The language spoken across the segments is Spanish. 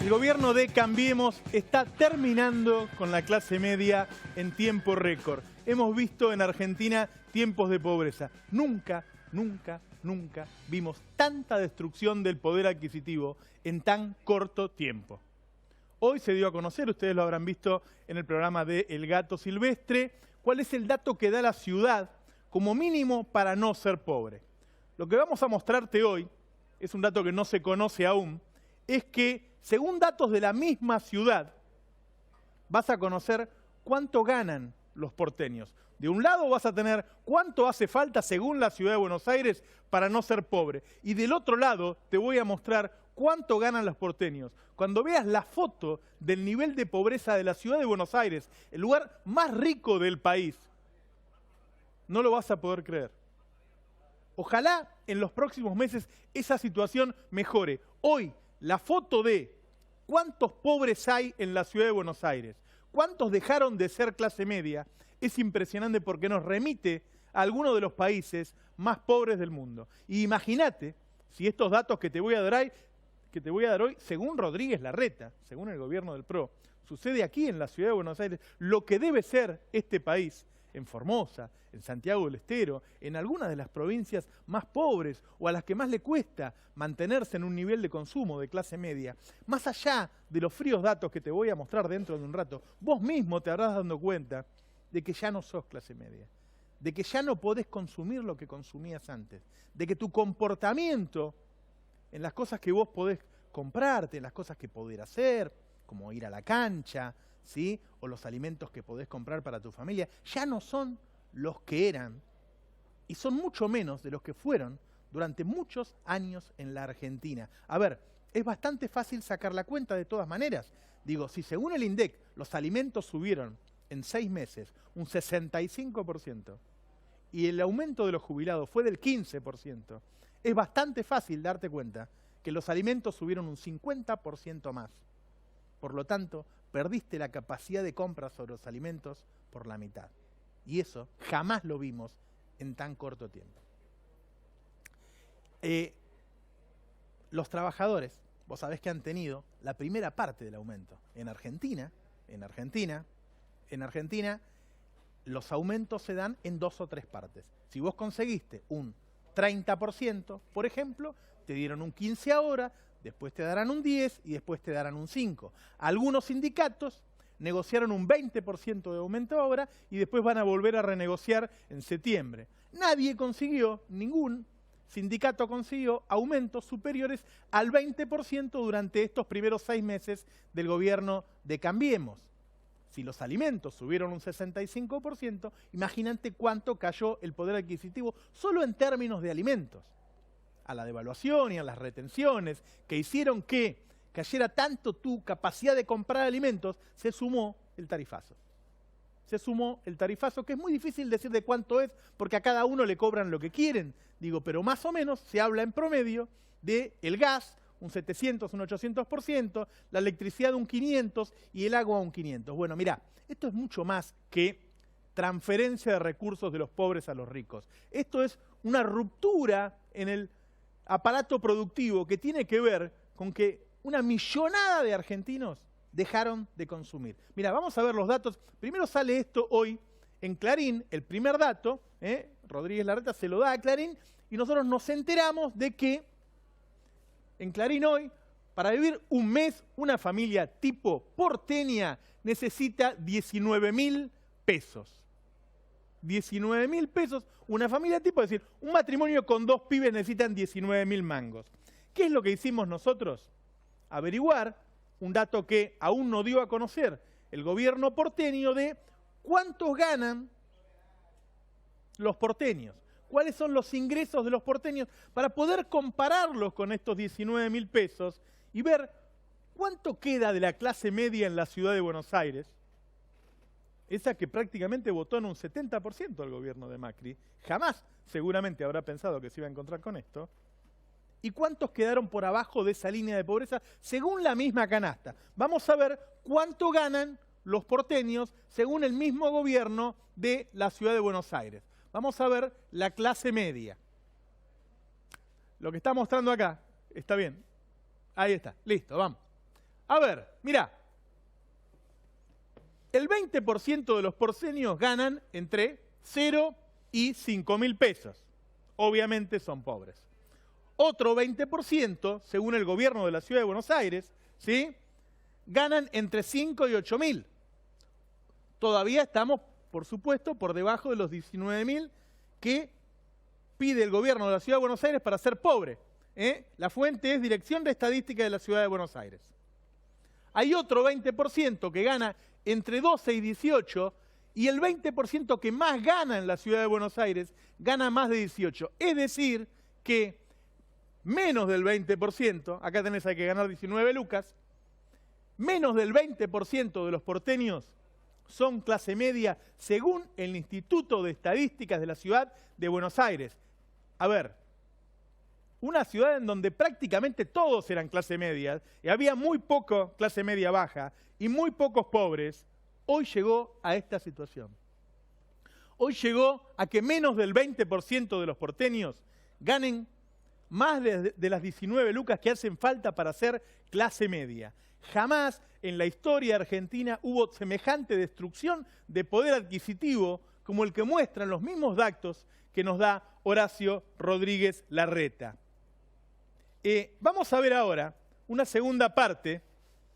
El gobierno de Cambiemos está terminando con la clase media en tiempo récord. Hemos visto en Argentina tiempos de pobreza. Nunca vimos tanta destrucción del poder adquisitivo en tan corto tiempo. Hoy se dio a conocer, ustedes lo habrán visto en el programa de El Gato Silvestre, cuál es el dato que da la ciudad como mínimo para no ser pobre. Lo que vamos a mostrarte hoy, es un dato que no se conoce aún, es que según datos de la misma ciudad, vas a conocer cuánto ganan los porteños. De un lado vas a tener cuánto hace falta según la ciudad de Buenos Aires para no ser pobre. Y del otro lado te voy a mostrar cuánto ganan los porteños. Cuando veas la foto del nivel de pobreza de la ciudad de Buenos Aires, el lugar más rico del país, no lo vas a poder creer. Ojalá en los próximos meses esa situación mejore. Hoy, la foto de cuántos pobres hay en la ciudad de Buenos Aires, cuántos dejaron de ser clase media, es impresionante porque nos remite a algunos de los países más pobres del mundo. Y imagínate si estos datos que te voy a dar hoy, según Rodríguez Larreta, según el gobierno del PRO, sucede aquí en la ciudad de Buenos Aires, lo que debe ser este país, en Formosa, en Santiago del Estero, en algunas de las provincias más pobres o a las que más le cuesta mantenerse en un nivel de consumo de clase media. Más allá de los fríos datos que te voy a mostrar dentro de un rato, vos mismo te habrás dado cuenta de que ya no sos clase media, de que ya no podés consumir lo que consumías antes, de que tu comportamiento en las cosas que vos podés comprarte, en las cosas que podés hacer, como ir a la cancha, ¿sí? O los alimentos que podés comprar para tu familia, ya no son los que eran y son mucho menos de los que fueron durante muchos años en la Argentina. A ver, es bastante fácil sacar la cuenta de todas maneras. Digo, si según el INDEC los alimentos subieron en 6 meses un 65% y el aumento de los jubilados fue del 15%, es bastante fácil darte cuenta que los alimentos subieron un 50% más. Por lo tanto, perdiste la capacidad de compra sobre los alimentos por la mitad. Y eso jamás lo vimos en tan corto tiempo. Los trabajadores, vos sabés que han tenido la primera parte del aumento. En Argentina, los aumentos se dan en 2 o 3 partes. Si vos conseguiste un 30%, por ejemplo, te dieron un 15 ahora, después te darán un 10 y después te darán un 5. Algunos sindicatos negociaron un 20% de aumento ahora y después van a volver a renegociar en septiembre. Nadie consiguió, ningún sindicato consiguió aumentos superiores al 20% durante estos primeros 6 meses del gobierno de Cambiemos. Si los alimentos subieron un 65%, imagínate cuánto cayó el poder adquisitivo solo en términos de alimentos. A la devaluación y a las retenciones que hicieron que cayera tanto tu capacidad de comprar alimentos, se sumó el tarifazo. Se sumó el tarifazo, que es muy difícil decir de cuánto es, porque a cada uno le cobran lo que quieren. Digo, pero más o menos se habla en promedio de el gas, un 700, un 800%, la electricidad un 500 y el agua un 500. Bueno, mirá, esto es mucho más que transferencia de recursos de los pobres a los ricos. Esto es una ruptura en el aparato productivo que tiene que ver con que una millonada de argentinos dejaron de consumir. Mira, vamos a ver los datos. Primero sale esto hoy en Clarín, el primer dato, Rodríguez Larreta se lo da a Clarín, y nosotros nos enteramos de que en Clarín hoy, para vivir un mes, una familia tipo porteña necesita 19.000 pesos. 19.000 pesos, una familia tipo, es decir, un matrimonio con 2 pibes necesitan 19.000 mangos. ¿Qué es lo que hicimos nosotros? Averiguar un dato que aún no dio a conocer el gobierno porteño de cuántos ganan los porteños, cuáles son los ingresos de los porteños para poder compararlos con estos 19.000 pesos y ver cuánto queda de la clase media en la ciudad de Buenos Aires, esa que prácticamente votó en un 70% al gobierno de Macri, jamás seguramente habrá pensado que se iba a encontrar con esto, y cuántos quedaron por abajo de esa línea de pobreza según la misma canasta. Vamos a ver cuánto ganan los porteños según el mismo gobierno de la ciudad de Buenos Aires. Vamos a ver la clase media. Lo que está mostrando acá, está bien. Ahí está, listo, vamos. A ver, mirá. El 20% de los porteños ganan entre 0 y 5.000 pesos. Obviamente son pobres. Otro 20%, según el gobierno de la Ciudad de Buenos Aires, ¿sí?, ganan entre 5 y 8.000. Todavía estamos, por supuesto, por debajo de los 19.000 que pide el gobierno de la Ciudad de Buenos Aires para ser pobre. La fuente es Dirección de Estadística de la Ciudad de Buenos Aires. Hay otro 20% que gana entre 12 y 18, y el 20% que más gana en la Ciudad de Buenos Aires gana más de 18. Es decir, que menos del 20%, acá tenés hay que ganar 19 lucas, menos del 20% de los porteños son clase media según el Instituto de Estadísticas de la Ciudad de Buenos Aires. A ver, una ciudad en donde prácticamente todos eran clase media, y había muy poco clase media baja y muy pocos pobres, hoy llegó a esta situación. Hoy llegó a que menos del 20% de los porteños ganen más de las 19 lucas que hacen falta para ser clase media. Jamás en la historia argentina hubo semejante destrucción de poder adquisitivo como el que muestran los mismos datos que nos da Horacio Rodríguez Larreta. Vamos a ver ahora una segunda parte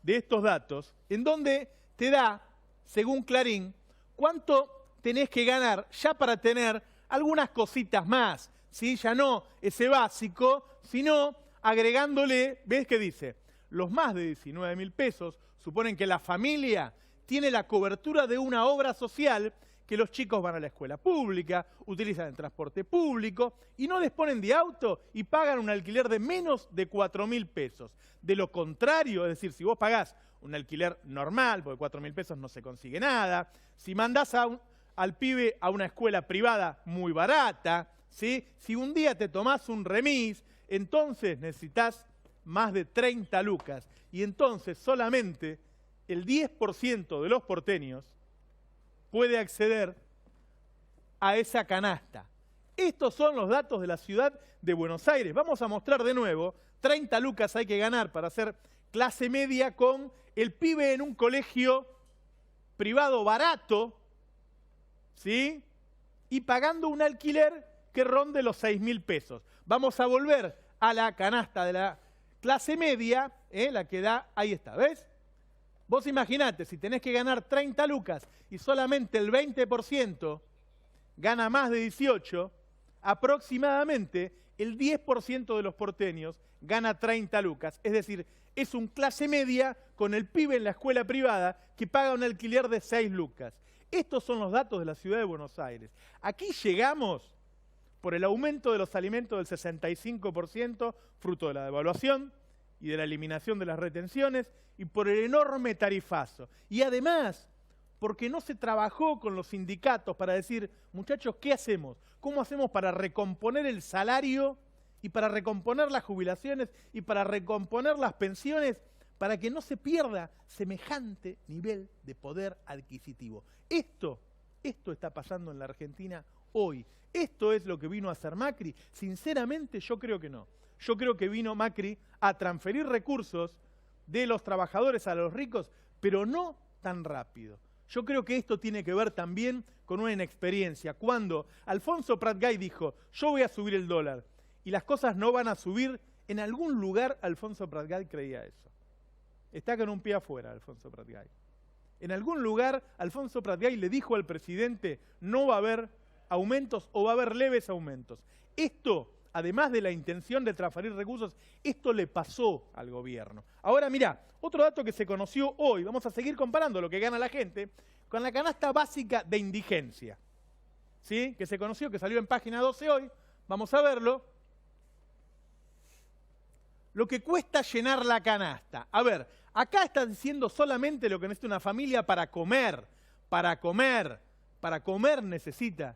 de estos datos, en donde te da, según Clarín, cuánto tenés que ganar ya para tener algunas cositas más, ¿sí? Ya no ese básico, sino agregándole, ¿ves qué dice? Los más de 19.000 pesos suponen que la familia tiene la cobertura de una obra social, que los chicos van a la escuela pública, utilizan el transporte público y no disponen de auto y pagan un alquiler de menos de 4.000 pesos. De lo contrario, es decir, si vos pagás un alquiler normal, porque 4.000 pesos no se consigue nada, si mandás al pibe a una escuela privada muy barata, ¿sí? Si un día te tomás un remis, entonces necesitas más de 30 lucas. Y entonces solamente el 10% de los porteños puede acceder a esa canasta. Estos son los datos de la Ciudad de Buenos Aires. Vamos a mostrar de nuevo, 30 lucas hay que ganar para ser clase media con el pibe en un colegio privado barato, ¿sí? Y pagando un alquiler que ronde los 6.000 pesos. Vamos a volver a la canasta de la clase media, la que da, ahí está, ¿ves? Vos imaginate, si tenés que ganar 30 lucas y solamente el 20% gana más de 18, aproximadamente el 10% de los porteños gana 30 lucas. Es decir, es un clase media con el pibe en la escuela privada que paga un alquiler de 6 lucas. Estos son los datos de la Ciudad de Buenos Aires. Aquí llegamos por el aumento de los alimentos del 65%, fruto de la devaluación y de la eliminación de las retenciones, y por el enorme tarifazo. Y además, porque no se trabajó con los sindicatos para decir, muchachos, ¿qué hacemos? ¿Cómo hacemos para recomponer el salario y para recomponer las jubilaciones y para recomponer las pensiones para que no se pierda semejante nivel de poder adquisitivo? Esto está pasando en la Argentina hoy. ¿Esto es lo que vino a hacer Macri? Sinceramente, yo creo que no. Yo creo que vino Macri a transferir recursos de los trabajadores a los ricos, pero no tan rápido. Yo creo que esto tiene que ver también con una inexperiencia. Cuando Alfonso Prat-Gay dijo, yo voy a subir el dólar, y las cosas no van a subir, en algún lugar Alfonso Prat-Gay creía eso. Está con un pie afuera Alfonso Prat-Gay. En algún lugar Alfonso Prat-Gay le dijo al presidente, no va a haber aumentos o va a haber leves aumentos. Esto, además de la intención de transferir recursos, esto le pasó al gobierno. Ahora mirá, otro dato que se conoció hoy, vamos a seguir comparando lo que gana la gente con la canasta básica de indigencia, ¿sí? Que se conoció, que salió en página 12 hoy, vamos a verlo. Lo que cuesta llenar la canasta. A ver, acá está diciendo solamente lo que necesita una familia para comer. Para comer necesita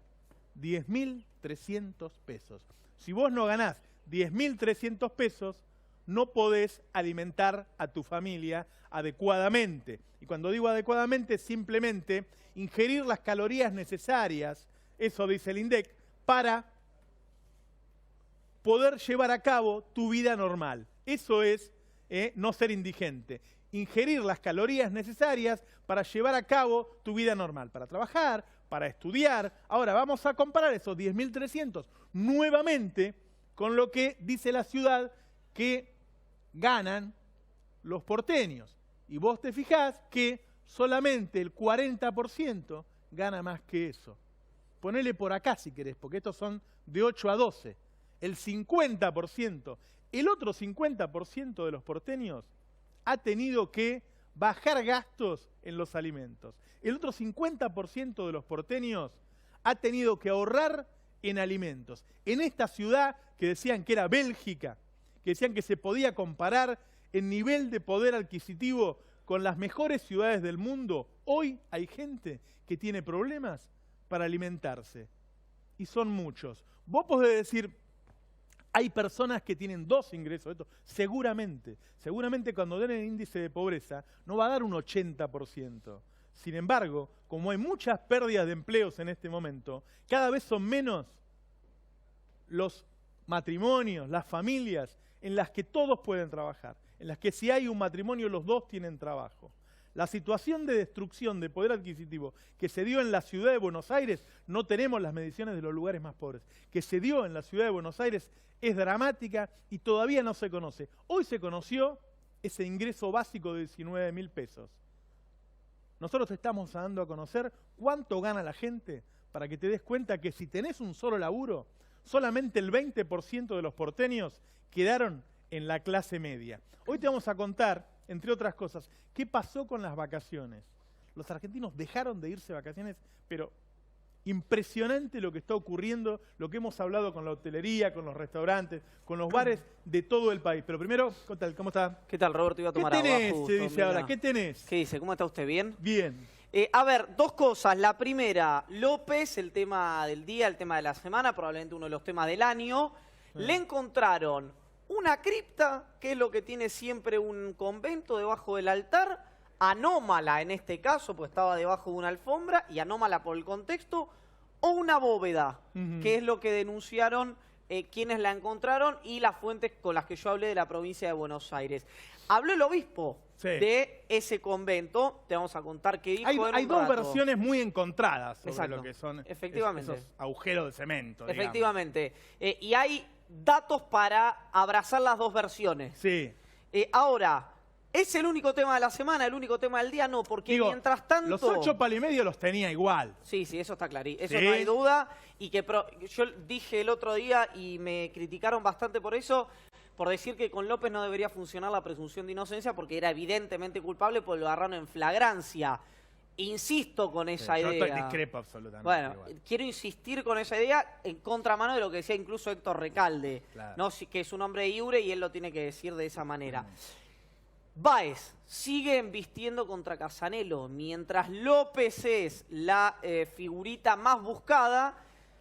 10.300 pesos. Si vos no ganás 10.300 pesos, no podés alimentar a tu familia adecuadamente. Y cuando digo adecuadamente, simplemente ingerir las calorías necesarias, eso dice el INDEC, para poder llevar a cabo tu vida normal. Eso es no ser indigente. ingerir las calorías necesarias para llevar a cabo tu vida normal, para trabajar, para estudiar. Ahora vamos a comparar esos 10.300 nuevamente con lo que dice la ciudad que ganan los porteños. Y vos te fijás que solamente el 40% gana más que eso. Ponele por acá si querés, porque estos son de 8 a 12. El 50%, el otro 50% de los porteños ha tenido que bajar gastos en los alimentos. El otro 50% de los porteños ha tenido que ahorrar en alimentos. En esta ciudad que decían que era Bélgica, que decían que se podía comparar en nivel de poder adquisitivo con las mejores ciudades del mundo, hoy hay gente que tiene problemas para alimentarse. Y son muchos. Vos podés decir, hay personas que tienen 2 ingresos. Seguramente cuando den el índice de pobreza no va a dar un 80%. Sin embargo, como hay muchas pérdidas de empleos en este momento, cada vez son menos los matrimonios, las familias en las que todos pueden trabajar, en las que si hay un matrimonio los 2 tienen trabajo. La situación de destrucción de poder adquisitivo que se dio en la ciudad de Buenos Aires, no tenemos las mediciones de los lugares más pobres, que se dio en la ciudad de Buenos Aires es dramática y todavía no se conoce. Hoy se conoció ese ingreso básico de 19.000 pesos. Nosotros te estamos dando a conocer cuánto gana la gente para que te des cuenta que si tenés un solo laburo, solamente el 20% de los porteños quedaron en la clase media. Hoy te vamos a contar, entre otras cosas, qué pasó con las vacaciones. Los argentinos dejaron de irse de vacaciones, pero impresionante lo que está ocurriendo, lo que hemos hablado con la hotelería, con los restaurantes, con los bares de todo el país. Pero primero, ¿cómo está? ¿Qué tal, Roberto? Iba a tomar agua. ¿Qué tenés? Justo, Se dice mira. ahora, ¿qué tenés? ¿Qué dice? ¿Cómo está usted? ¿Bien? Bien. A ver, 2 cosas. La primera, López, el tema del día, el tema de la semana, probablemente uno de los temas del año. Le encontraron una cripta, que es lo que tiene siempre un convento debajo del altar, anómala en este caso, pues estaba debajo de una alfombra, y anómala por el contexto, o una bóveda, que es lo que denunciaron quienes la encontraron y las fuentes con las que yo hablé de la provincia de Buenos Aires. Habló el obispo de ese convento, te vamos a contar qué dijo. Hay 2 versiones muy encontradas sobre lo que son efectivamente esos agujeros de cemento. Efectivamente. Y hay datos para abrazar las 2 versiones. Sí. Ahora, ¿es el único tema de la semana, el único tema del día? No, porque mientras tanto... Los 8 palos y medio los tenía igual. Sí, eso está claro. Eso no hay duda. Y que yo dije el otro día y me criticaron bastante por eso, por decir que con López no debería funcionar la presunción de inocencia porque era evidentemente culpable porque lo agarraron en flagrancia. Insisto con esa idea. Yo discrepo absolutamente. Bueno, quiero insistir con esa idea en contramano de lo que decía incluso Héctor Recalde, ¿no? Que es un hombre de iure y él lo tiene que decir de esa manera. Báez sigue embistiendo contra Casanelo. Mientras López es la figurita más buscada,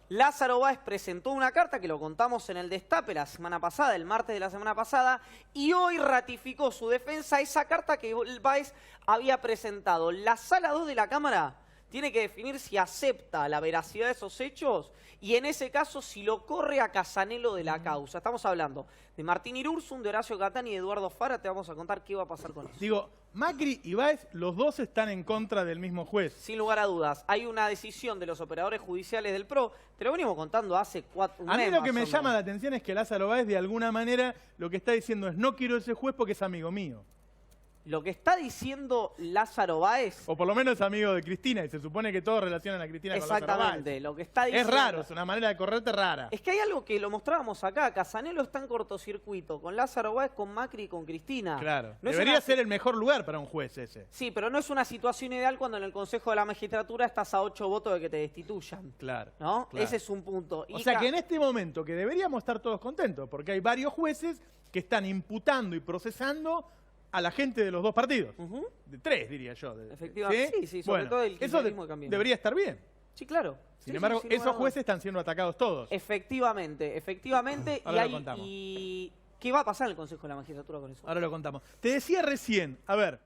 Lázaro Báez presentó una carta que lo contamos en el Destape la semana pasada, el martes de la semana pasada, y hoy ratificó su defensa esa carta que Báez había presentado. La Sala 2 de la Cámara tiene que definir si acepta la veracidad de esos hechos y en ese caso si lo corre a Casanelo de la causa. Estamos hablando de Martín Irurzun, de Horacio Catán y de Eduardo Fara. Te vamos a contar qué va a pasar con eso. Digo, Macri y Báez, los 2 están en contra del mismo juez. Sin lugar a dudas. Hay una decisión de los operadores judiciales del PRO. Te lo venimos contando hace un mes. A mí lo que me llama la atención es que Lázaro Báez, de alguna manera, lo que está diciendo es no quiero ese juez porque es amigo mío. Lo que está diciendo Lázaro Báez... O por lo menos es amigo de Cristina, y se supone que todos relacionan a Cristina con Lázaro Báez. Exactamente, lo que está diciendo... Es raro, es una manera de correrte rara. Es que hay algo que lo mostrábamos acá, Casanelo está en cortocircuito, con Lázaro Báez, con Macri y con Cristina. Claro, debería ser el mejor lugar para un juez ese. Sí, pero no es una situación ideal cuando en el Consejo de la Magistratura estás a 8 votos de que te destituyan. Claro. ¿No? Claro. Ese es un punto. O sea que en este momento, que deberíamos estar todos contentos, porque hay varios jueces que están imputando y procesando a la gente de los 2 partidos. De 3, diría yo. Efectivamente, sí, sobre todo el kirchnerismo de Cambiemos. Debería estar bien. Sí, claro. Sin embargo, esos jueces están siendo atacados todos. Efectivamente. Ahora lo contamos. ¿Y qué va a pasar en el Consejo de la Magistratura con eso? Ahora lo contamos. Te decía recién, a ver,